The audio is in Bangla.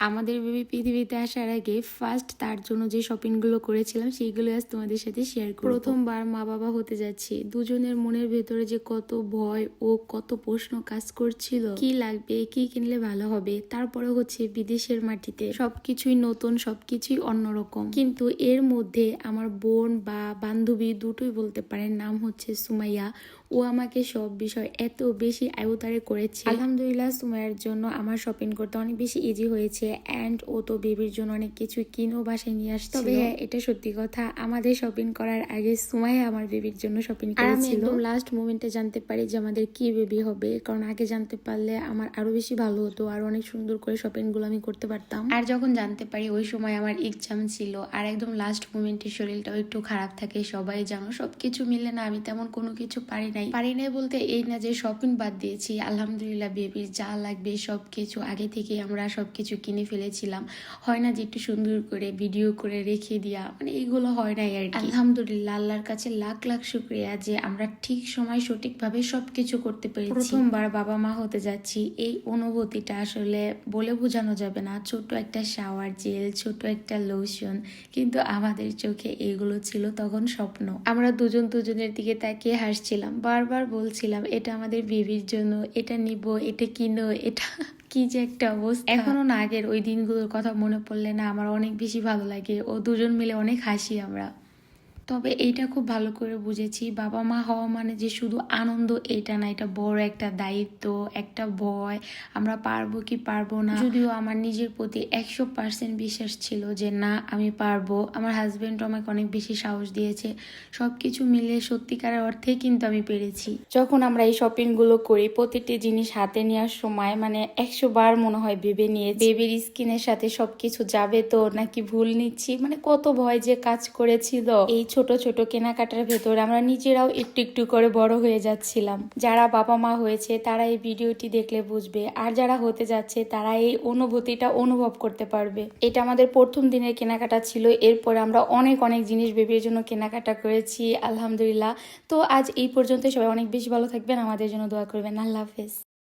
আমাদের বেবি পৃথিবীতে আসার আগে ফার্স্ট তার জন্য যে শপিংগুলো করেছিলাম সেইগুলো আজ তোমাদের সাথে শেয়ার করব। প্রথমবার মা বাবা হতে যাচ্ছি, দুজনের মনের ভেতরে যে কত ভয় ও কত প্রশ্ন কাজ করছিল, কি লাগবে, কি কিনলে ভালো হবে। তারপরে হচ্ছে বিদেশের মাটিতে সবকিছুই নতুন, সবকিছুই অন্যরকম। কিন্তু এর মধ্যে আমার বোন বা বান্ধবী দুটোই বলতে পারেন, নাম হচ্ছে সুমাইয়া। ও আমাকে সব বিষয় এত বেশি আয়ত্তারে করেছে। আলহামদুলিল্লাহ, সুমাইয়ার জন্য আমার শপিং করতে অনেক বেশি ইজি হয়েছে। অ্যান্ড ও তো বেবির জন্য অনেক কিছু কিনেও বাসায় নিয়ে আসছে। তবে হ্যাঁ, এটা সত্যি কথা, আমাদের শপিং করার আগে সুমাইয়া আমার বেবির জন্য শপিং করেছিল। আমি একদম লাস্ট মোমেন্টে জানতে পারি যে আমাদের কি বেবি হবে, কারণ আগে জানতে পারলে আমার আরো বেশি ভালো হতো, আর অনেক সুন্দর করে শপিং গুলো আমি করতে পারতাম। আর যখন জানতে পারি ওই সময় আমার এক্সাম ছিল, আর একদম লাস্ট মোমেন্টে শরীরটাও একটু খারাপ থাকে, সবাই জানো। সবকিছু মিলে না আমি তেমন কোনো কিছু পারি নাই বলতে এই না যে শপিং বাদ দিয়েছি। আলহামদুলিল্লাহ, বেবির যা লাগবে সবকিছু আগে থেকে আমরা সবকিছু কিনে ফেলেছিলাম। হয় না যে একটু সুন্দর করে ভিডিও করে রেখে দিয়া, মানে এইগুলো হয় নাই আর কি। আলহামদুলিল্লাহ, আল্লাহর কাছে লাখ লাখ শুকরিয়া যে আমরা ঠিক সময় সঠিকভাবে সবকিছু করতে পেরেছি। প্রথমবার বাবা মা হতে যাচ্ছি, এই অনুভূতিটা আসলে বলে বোঝানো যাবে না। ছোট একটা শাওয়ার জেল, ছোট একটা লোশন, কিন্তু আমাদের চোখে এগুলো ছিল তখন স্বপ্ন। আমরা দুজন দুজনের দিকে তাকিয়ে হাসছিলাম, বারবার বলছিলাম এটা আমাদের বেবির জন্য, এটা নিব, এটা কিনো, এটা কি যে একটা অবস্থা। এখনো না আগের ওই দিনগুলোর কথা মনে পড়লে না আমার অনেক বেশি ভালো লাগে। ও দুজন মিলে অনেক হাসি আমরা। তবে এইটা খুব ভালো করে বুঝেছি, বাবা মা হওয়া মানে যে শুধু আনন্দ এটা না, এটা বড় একটা দায়িত্ব, একটা ভয়, আমরা পারবো কি পারবো না। যদিও আমার নিজের প্রতি 100% বিশ্বাস ছিল যে না, আমি পারবো। আমার হাজবেন্ড আমাকে অনেক বেশি সাহস দিয়েছে। সবকিছু মিলে সত্যিকারের অর্থে কিন্তু আমি পেরেছি। যখন আমরা এই শপিং গুলো করি, প্রতিটি জিনিস হাতে নেওয়ার সময় মানে 100 বার মনে হয় ভেবে নিয়ে বেবির স্কিনের সাথে সবকিছু যাবে তো নাকি ভুল নিচ্ছি, মানে কত ভয় যে কাজ করেছিল। এই ছোট ছোট কেনাকাটার ভেতরে আমরা নিজেরাও একটু একটু করে বড় হয়ে যাচ্ছিলাম। যারা বাবা মা হয়েছে তারা এই ভিডিওটি দেখলে বুঝবে, আর যারা হতে যাচ্ছে তারা এই অনুভূতিটা অনুভব করতে পারবে। এটা আমাদের প্রথম দিনের কেনাকাটা ছিল। এরপরে আমরা অনেক অনেক জিনিস বেবির জন্য কেনাকাটা করেছি আলহামদুলিল্লাহ। তো আজ এই পর্যন্ত, সবাই অনেক বেশি ভালো থাকবেন, আমাদের জন্য দোয়া করবেন। আল্লাহ হাফেজ।